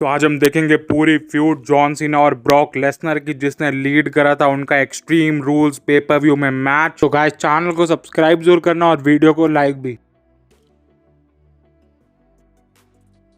तो आज हम देखेंगे पूरी फ्यूड जॉन सीना और ब्रॉक लेसनर की, जिसने लीड करा था उनका एक्सट्रीम रूल्स पे पर व्यू में मैच। तो गाइस चैनल को सब्सक्राइब जरूर करना और वीडियो को लाइक भी।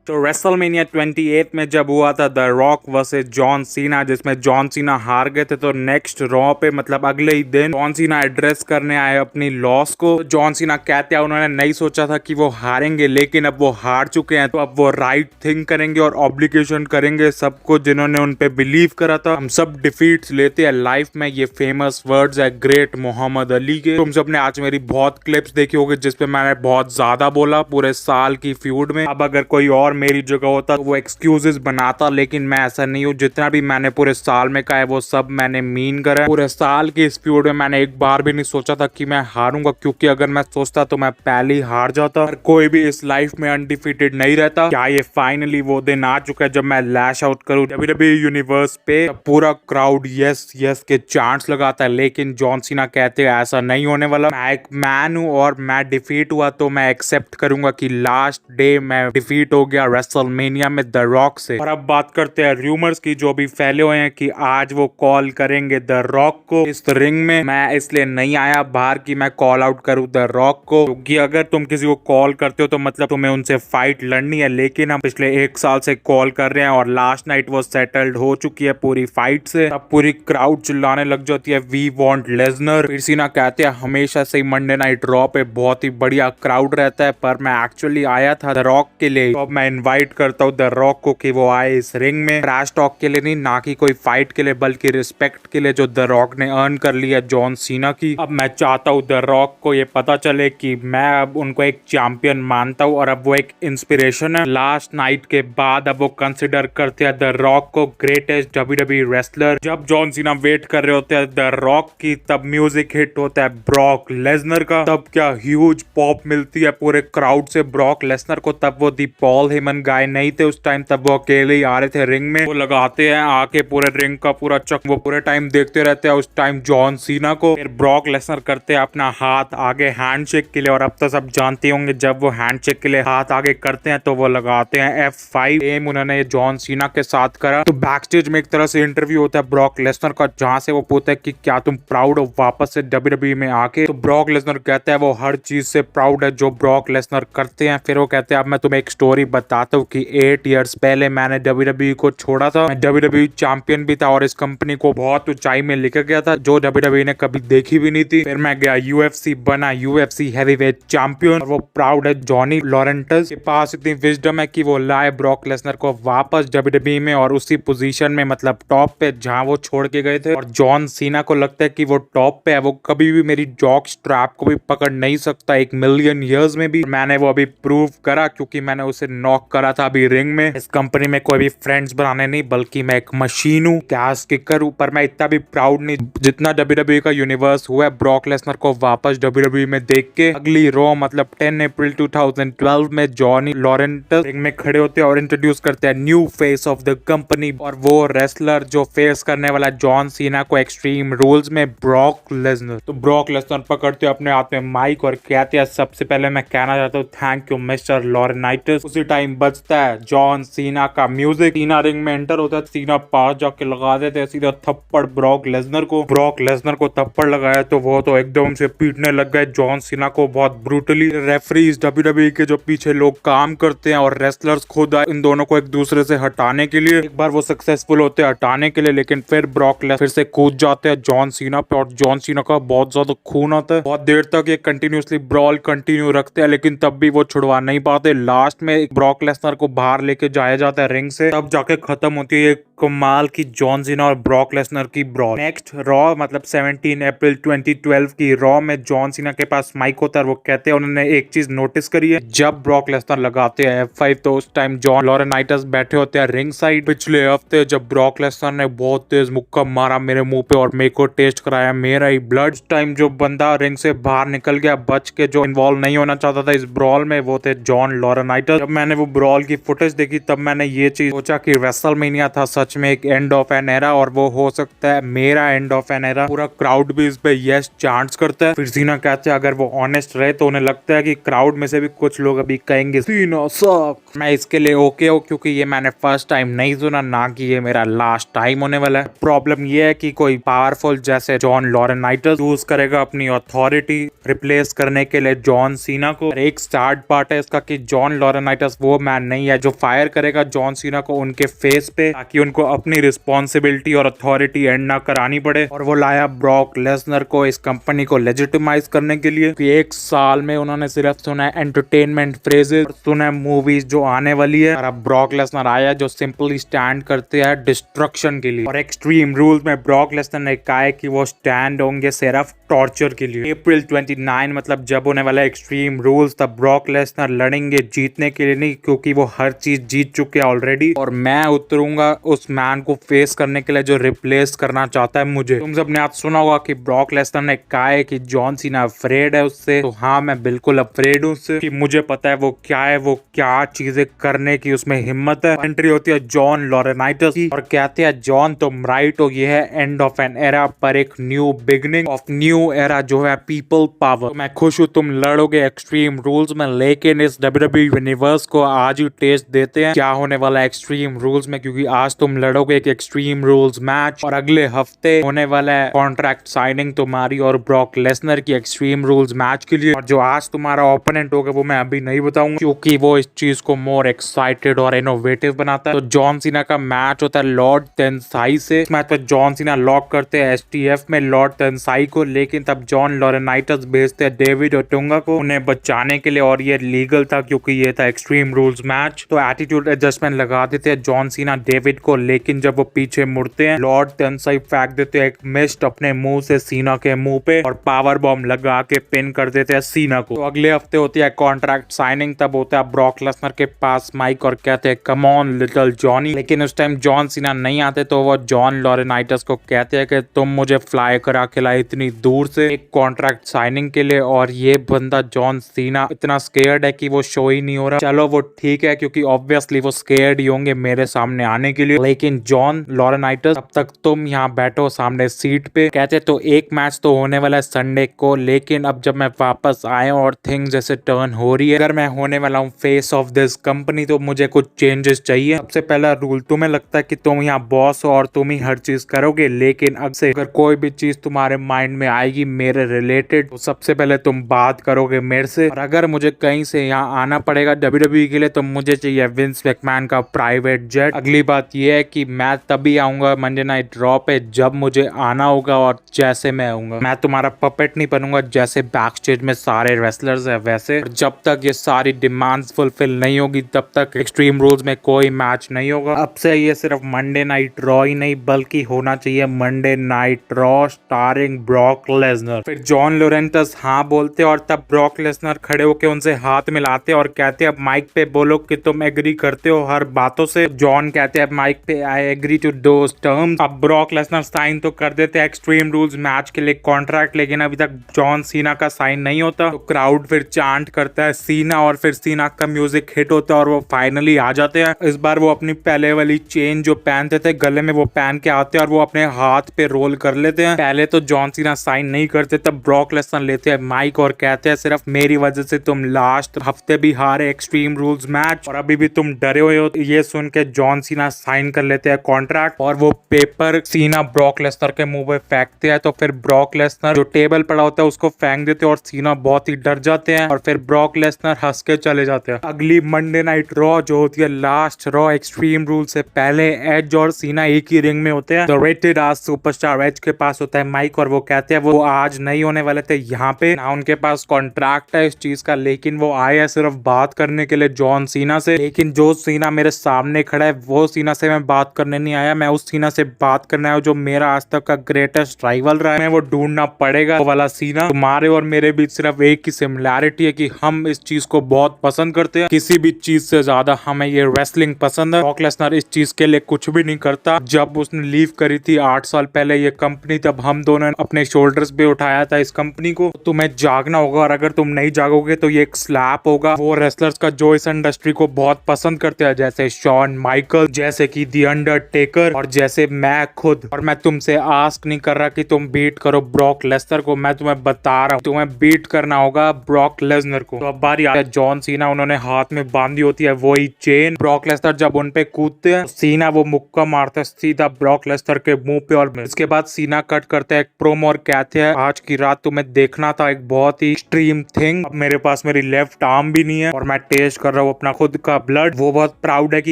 तो रेसलमेनिया 28 में जब हुआ था the rock versus John Cena, जिसमें जॉन सीना हार गए थे, तो नेक्स्ट रॉ पे मतलब अगले ही दिन जॉन सीना एड्रेस करने आए अपनी लॉस को। तो जॉन सीना कहते हैं उन्होंने नहीं सोचा था कि वो हारेंगे, लेकिन अब वो हार चुके हैं, तो अब वो राइट थिंग करेंगे और ऑब्लिगेशन करेंगे सबको जिन्होंने उन पे बिलीव करा था। हम सब डिफीट्स लेते हैं लाइफ में, ये फेमस वर्ड्स है ग्रेट मोहम्मद अली के। तुम सबने आज मेरी बहुत क्लिप्स देखी होगी जिसपे मैंने बहुत ज्यादा बोला पूरे साल की फ्यूड में। अब अगर कोई और मेरी जगह होता तो वो एक्सक्यूजेस बनाता, लेकिन मैं ऐसा नहीं हूँ। जितना भी मैंने पूरे साल में कहा है वो सब मैंने मीन करा है। पूरे साल की इस फ्यूड में मैंने एक बार भी नहीं सोचा था कि मैं हारूंगा, क्योंकि अगर मैं सोचता तो मैं पहले ही हार जाता। और कोई भी इस लाइफ में अनडिफीटेड नहीं रहता। क्या ये फाइनली वो दिन आ चुका है जब मैं लैश आउट करूं WWE यूनिवर्स पे? पूरा क्राउड यस यस के चांट्स लगाता है, लेकिन जॉन सीना कहते हैं ऐसा नहीं होने वाला। मैं एक मैन हूं और मैं डिफीट हुआ तो मैं एक्सेप्ट करूंगा कि लास्ट डे मैं डिफीट हो गया रेसलमेनिया में द रॉक से। और अब बात करते हैं रूमर्स की जो भी फैले हुए हैं कि आज वो कॉल करेंगे द रॉक को इस रिंग में। मैं इसलिए नहीं आया बाहर कि मैं कॉल आउट करूं द रॉक को, क्योंकि अगर तुम किसी को कॉल करते हो तो मतलब तुम्हें उनसे फाइट लड़नी है, लेकिन हम पिछले एक साल से कॉल कर रहे हैं और लास्ट नाइट वो सेटल्ड हो चुकी है पूरी फाइट से। अब पूरी क्राउड चिल्लाने लग जाती है वी वांट लेसनर। फिर सीना कहते हैं हमेशा से मंडे नाइट रॉ पे बहुत ही बढ़िया क्राउड रहता है, पर मैं एक्चुअली आया था द रॉक के लिए। तो अब मैं इनवाइट करता हूँ द रॉक को कि वो आए इस रिंग में, ट्रैश टॉक के लिए नहीं, ना कि कोई फाइट के लिए, बल्कि रिस्पेक्ट के लिए जो द रॉक ने अर्न कर लिया जॉन सीना की। अब मैं चाहता हूँ द रॉक को ये पता चले कि मैं अब उनको एक चैंपियन मानता हूँ और अब वो एक इंस्पिरेशन है। लास्ट नाइट के बाद अब वो कंसिडर करते हैं द रॉक को ग्रेटेस्ट WWE रेसलर। जब जॉन सीना वेट कर रहे होते हैं द रॉक की, तब म्यूजिक हिट होता है ब्रॉक लेसनर का। तब क्या ह्यूज पॉप मिलती है पूरे क्राउड से ब्रॉक लेसनर को। तब वो दी पॉल हेमन गाय नहीं थे उस टाइम, तब वो अकेले ही आ रहे थे रिंग में। वो लगाते हैं आके पूरे रिंग का पूरा चक, वो पूरे टाइम देखते रहते हैं उस टाइम जॉन सीना को। फिर ब्रॉक लेसनर करते हैं अपना हाथ आगे हैंडशेक के लिए, और अब तो सब जानते होंगे जब वो हैंडशेक के लिए हाथ आगे करते हैं तो वो लगाते हैं F5। एम उन्होंने जॉन सीना के साथ करा। तो बैक स्टेज में एक तरह से इंटरव्यू होता है ब्रॉक लेसनर का, जहां से वो पूछता है कि क्या तुम प्राउड हो वापस से WWE में आके? तो ब्रॉक लेसनर कहता है वो हर चीज से प्राउड है जो ब्रॉक लेसनर करते हैं। फिर वो कहते हैं अब मैं तुम्हें एक स्टोरी बताता हूँ कि 8 इयर्स पहले मैंने WWE को छोड़ा था। मैं WWE चैंपियन भी था और इस कंपनी को बहुत ऊंचाई में लेकर गया था जो WWE ने कभी देखी भी नहीं थी। फिर मैं गया UFC, बना UFC हैवीवेट चैंपियन, और वो प्राउड है जॉनी लॉरेंटस के पास इतनी विजडम है कि वो लाए ब्रॉक लेसनर को वापस WWE में और उसी पोजीशन में, मतलब टॉप पे जहां वो छोड़ के गए थे। और जॉन सीना को लगता है कि वो टॉप पे है, वो कभी भी मेरी जॉक स्ट्रैप को भी पकड़ नहीं सकता 1 मिलियन ईयर्स में भी। मैंने वो अभी प्रूव करा क्योंकि मैंने उसे नॉक करा था अभी रिंग में। इस कंपनी में कोई भी फ्रेंड्स बनाने नहीं, बल्कि मैं एक मशीन हूँ, कैश किकर हूँ। पर मैं इतना भी प्राउड नहीं जितना WWE का यूनिवर्स हुआ है ब्रॉक लेसनर को वापस WWE में देख के। अगली रॉ मतलब 10 अप्रैल 2012 में जॉनी लॉरेंटस रिंग में खड़े होते हैं और इंट्रोड्यूस करते हैं new face of the company, और वो रेसलर जो फेस करने वाला जॉन सीना को एक्सट्रीम रूल्स में ब्रॉक लेसनर। तो ब्रॉक लेसनर पकड़ते अपने हाथ में माइक और कहते हैं सबसे पहले मैं कहना चाहता हूँ थैंक यू मिस्टर लॉरेनाइटिस। उसी टाइम बजता है जॉन सीना का म्यूजिक। सीना रिंग में एंटर होता है, सीना पास जाके लगा देते हैं सीधा थप्पड़ ब्रॉक लेसनर को। ब्रॉक लेसनर को थप्पड़ लगाया तो वो तो एकदम से पीटने लग गए जॉन सीना को बहुत ब्रूटली। रेफरीज WWE के जो पीछे लोग काम करते हैं और रेसलर्स खुद आए इन दोनों को एक दूसरे से हटाने के लिए। एक बार वो सक्सेसफुल होते हैं हटाने के लिए, लेकिन फिर ब्रॉक लेसनर फिर से कूद जाते हैं जॉन सीना पे और जॉन सीना का बहुत ज्यादा खून आता है। बहुत देर तक ये कंटिन्यूसली ब्रॉल कंटिन्यू रखते हैं, लेकिन तब भी वो छुड़वा नहीं पाते। लास्ट में ब्रॉक लेसनर को बाहर लेके जाया जाता है रिंग से, तब जाके खत्म होती है कमाल की जॉन सीना और ब्रॉक लेसनर की ब्रॉल। नेक्स्ट रॉ मतलब 17 अप्रैल 2012 की रॉ में जॉन सीना के पास माइक होता है, वो कहते हैं उन्होंने एक चीज नोटिस करी है, जब ब्रॉक लेसनर लगाते हैं F5 तो उस टाइम जॉन लॉरेनाइटिस बैठे होते हैं रिंग साइड। पिछले हफ्ते जब ब्रॉक लेसनर ने बहुत तेज मुक्का मारा मेरे मुंह पे और मेरे को टेस्ट कराया मेरा ही ब्लड, उस टाइम जो बंदा रिंग से बाहर निकल गया बच के, जो इन्वॉल्व नहीं होना चाहता था इस ब्रॉल में, वो थे जॉन लॉरेनाइटिस। जब मैंने वो ब्रॉल की फुटेज देखी तब मैंने ये चीज सोचा कि रेसलमेनिया था सच सच में एक एंड ऑफ एन एरा और वो हो सकता है मेरा एंड ऑफ एन एरा। पूरा क्राउड भी इस पे यस चांस करता है। फिर सीना कहते हैं अगर वो ऑनेस्ट रहे तो उन्हें लगता है कि क्राउड में से भी कुछ लोग अभी कहेंगे सीना सक। मैं इसके लिए ओके हूँ क्योंकि ये मैंने फर्स्ट टाइम नहीं सुना, ना कि ये मेरा लास्ट टाइम होने वाला है। प्रॉब्लम ये है कि कोई पावरफुल जैसे जॉन लॉरेनाइटस यूज करेगा अपनी अथॉरिटी रिप्लेस करने के लिए जॉन सीना को। एक स्टार्ट पार्ट है इसका कि जॉन लॉरेनाइटस वो मैन नहीं है जो फायर करेगा जॉन सीना को उनके फेस पे, ताकि उनको अपनी रिस्पॉन्सिबिलिटी और अथॉरिटी एंड ना करानी पड़े। और वो लाया ब्रॉक लेसनर को इस कंपनी को लेजिटिमाइज करने के लिए कि एक साल में उन्होंने सिर्फ सुना है एंटरटेनमेंट फ्रेजेस और सुना है मूवीज जो आने वाली है। और अब ब्रॉक लेसनर आया जो सिंपली स्टैंड करते हैं डिस्ट्रक्शन के लिए। और एक्सट्रीम रूल्स में ब्रॉक लेसनर ने कहा है कि वो स्टैंड होंगे सिर्फ टॉर्चर के लिए। अप्रैल 29 मतलब जब होने वाला एक्सट्रीम रूल्स, तब ब्रॉक लेसनर लड़ेंगे जीतने के लिए नहीं, क्योंकि वो हर चीज जीत चुके हैं ऑलरेडी। और मैं उतरूंगा उस मैन को फेस करने के लिए जो रिप्लेस करना चाहता है मुझे। तुम सबने आज सुना होगा कि ब्रॉक लेसनर ने कहा है कि जॉन सीना अफ्रेड है उससे। तो हाँ, मैं बिल्कुल अफ्रेड हूँ उससे, कि मुझे पता है वो क्या है, वो क्या चीजें करने की उसमें हिम्मत है। एंट्री होती है जॉन लॉरेनाइटस की और कहते हैं जॉन तुम राइट हो, ये है एंड ऑफ एन एरा पर एक new beginning of new era जो है पीपल पावर। तो मैं खुश हूँ तुम लड़ोगे एक्सट्रीम रूल्स में, लेकिन इस WWE यूनिवर्स को आज ही टेस्ट देते हैं क्या होने वाला है एक्सट्रीम रूल्स में, क्योंकि आज तुम लड़ोगे एक एक्सट्रीम रूल्स मैच और अगले हफ्ते होने वाला है कॉन्ट्रैक्ट साइनिंग तुम्हारी और ब्रॉक लेसनर की एक्सट्रीम रूल्स मैच के लिए। और जो आज तुम्हारा ओपोनेंट होगा वो मैं अभी नहीं बताऊंगा, क्योंकि वो इस चीज को मोर एक्साइटेड और इनोवेटिव बनाता है। तो जॉन सीना का मैच होता है लॉर्ड तेनसाई से। इस मैच पर जॉन सीना लॉक करते हैं STF में लॉर्ड तेनसाई को, लेकिन तब जॉन लॉरेनाइटस भेजते हैं डेविड ओटुंगा को उन्हें बचाने के लिए। और ये लीगल था क्योंकि ये था एक्सट्रीम रूल्स मैच। तो एटीट्यूड एडजस्टमेंट लगा देते हैं जॉन सीना डेविड को, लेकिन जब वो पीछे मुड़ते हैं लॉर्ड तेनसाई फेंक देते हैं एक मिस्ट अपने मुंह से सीना के मुंह पे और पावर बॉम्ब लगा के पिन कर देते हैं सीना को। तो अगले हफ्ते होती है कॉन्ट्रैक्ट साइनिंग। तब होता है ब्रॉक लेसनर के पास माइक और कहते हैं कम ऑन लिटिल जॉनी, लेकिन उस टाइम जॉन सीना नहीं आते। तो वो जॉन लॉरेनाइटस को कहते हैं कि तुम मुझे फ्लाई करा के लाए इतनी दूर से एक कॉन्ट्रैक्ट साइनिंग के लिए, और ये बंदा जॉन सीना इतना स्केयर्ड है कि वो शो ही नहीं हो रहा। चलो वो ठीक है, क्योंकि ऑब्वियसली वो स्केयर्ड ही होंगे मेरे सामने आने के लिए। लेकिन जॉन लॉरेनाइटस तब तक तुम यहाँ बैठो सामने सीट पे। कहते तो एक मैच तो होने वाला है संडे को, लेकिन अब जब मैं वापस आया और थिंग्स जैसे टर्न हो रही है, अगर मैं होने वाला हूँ फेस ऑफ दिस कंपनी तो मुझे कुछ चेंजेस चाहिए। सबसे पहला रूल, तुम्हें लगता है कि तुम यहाँ बॉस हो और तुम ही हर चीज करोगे, लेकिन अब से अगर कोई भी चीज तुम्हारे माइंड में आएगी मेरे रिलेटेड तो सबसे पहले तुम बात करोगे मेरे से। और अगर मुझे कहीं से यहाँ आना पड़ेगा WWE के लिए तो मुझे चाहिए विंस मैकमैन का प्राइवेट जेट। अगली बात यह है कि मैं तभी आऊंगा मंडे नाइट रॉ पे जब मुझे आना होगा और जैसे मैं आऊंगा। मैं तुम्हारा पपेट नहीं बनूंगा जैसे बैक स्टेज में सारे रेसलर्स है वैसे। जब तक ये सारी डिमांड्स फुलफिल नहीं होगी तब तक एक्सट्रीम रूल्स में कोई मैच नहीं होगा। अब से ये सिर्फ मंडे नाइट रॉ ही नहीं बल्कि होना चाहिए Monday night raw starring Brock Lesnar. फिर जॉन लोरेंटस हाँ बोलते और तब ब्रॉक लेसनर खड़े होकर उनसे हाथ मिलाते और कहते अब माइक पे बोलो कि तुम एग्री करते हो हर बातों से। जॉन कहते हैं माइक पे I agree to those terms. अब ब्रॉक लेसनर साइन तो कर देते एक्सट्रीम रूल्स मैच के लिए कॉन्ट्रैक्ट, लेकिन अभी तक जॉन सीना का साइन नहीं होता। तो क्राउड फिर चांट करता है सीना और फिर सीना का म्यूजिक हिट होता है और वो फाइनली आ जाते हैं। इस बार वो अपनी पहले वाली चेन जो पहनते थे गले में वो पहन के आते हैं और वो अपने हाथ पे रोल कर लेते हैं। पहले तो जॉन सीना साइन नहीं करते, तब ब्रॉक लेसनर लेते हैं माइक और कहते हैं सिर्फ मेरी वजह से तुम लास्ट हफ्ते भी हारे एक्सट्रीम रूल्स मैच और अभी भी तुम डरे हुए हो। ये सुन के जॉन सीना साइन कर लेते हैं कॉन्ट्रैक्ट और वो पेपर सीना ब्रॉक लेसनर के मुंह पे फेंकते हैं। तो फिर ब्रॉक लेसनर जो टेबल पड़ा होता है उसको फेंक देते हैं और सीना बहुत ही डर जाते हैं और फिर ब्रॉक लेसनर हंस के चले जाते हैं। अगली मंडे नाइट रॉ जो होती है लास्ट रॉ एक्सट्रीम रूल से पहले, एज और सीना एक ही रिंग में होते हैं। द रेटेड आज सुपरस्टार एज के पास होता है माइक और वो कहते हैं वो आज नहीं होने वाले थे यहाँ पे, ना उनके पास कॉन्ट्रैक्ट है इस चीज का, लेकिन वो आए हैं सिर्फ बात करने के लिए जॉन सीना से। लेकिन जो सीना मेरे सामने खड़ा है वो सीना से मैं बात करने नहीं आया, मैं उस सीना से बात करना है जो मेरा आज तक का ग्रेटेस्ट राइवल रहा है। मैं वो ढूंढना पड़ेगा वो वाला सीना। तुम्हारे और मेरे बीच सिर्फ एक ही सिमिलैरिटी है कि हम इस चीज को बहुत पसंद करते हैं, किसी भी चीज से ज्यादा हमें ये रेसलिंग पसंद है। ब्रॉक लेसनर इस चीज के लिए कुछ भी नहीं करता। जब उसने लीव करी थी 8 साल पहले ये कंपनी, तब हम दोनों अपने शोल्डर शोल्डर्स पे उठाया था इस कंपनी को। तुम्हें जागना होगा, और अगर तुम नहीं जागोगे तो ये एक स्लैप होगा वो रेसलर्स का जो इस इंडस्ट्री को बहुत पसंद करते हैं, जैसे शॉन माइकल, जैसे कि द अंडरटेकर, और जैसे मैं खुद। और मैं तुमसे आस्क नहीं कर रहा कि तुम बीट करो ब्रॉक लेसनर को, मैं तुम्हें बता रहा हूँ तुम्हें बीट करना होगा ब्रॉक लेसनर को। तो अब बारी आती है जॉन सीना, उन्होंने हाथ में बांधी होती है वही चेन। ब्रॉक लेसनर जब उन पे कूदते हैं, सीना वो मुक्का मारता है सीधा ब्रॉक लेसनर के मुंह पे, और इसके बाद सीना कट करते हैं एक प्रोमो और कहते हैं आज की रात तुम्हें देखना था एक बहुत ही एक्सट्रीम थिंग। अब मेरे पास मेरी लेफ्ट आर्म भी नहीं है और मैं टेस्ट कर रहा हूँ अपना खुद का ब्लड। वो बहुत प्राउड है कि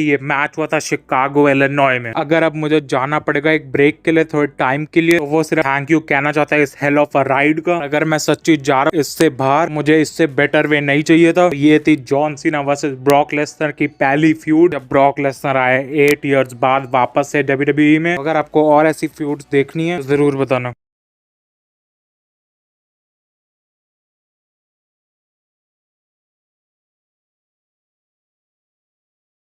ये मैच हुआ था शिकागो इलिनॉय में। अगर अब मुझे जाना पड़ेगा एक ब्रेक के लिए थोड़े टाइम के लिए, तो वो सिर्फ थैंक यू कहना चाहता है इस हेल ऑफ अ राइड का। अगर मैं सच्ची जा रहा हूँ इससे बाहर, मुझे इससे बेटर वे नहीं चाहिए था। ये थी John Cena versus Brock Lesnar की पहली फ्यूड, जब ब्रॉक लेसनर आए 8 इयर्स बाद वापस से WWE में। अगर आपको और ऐसी फ्यूड्स देखनी है तो जरूर बताना।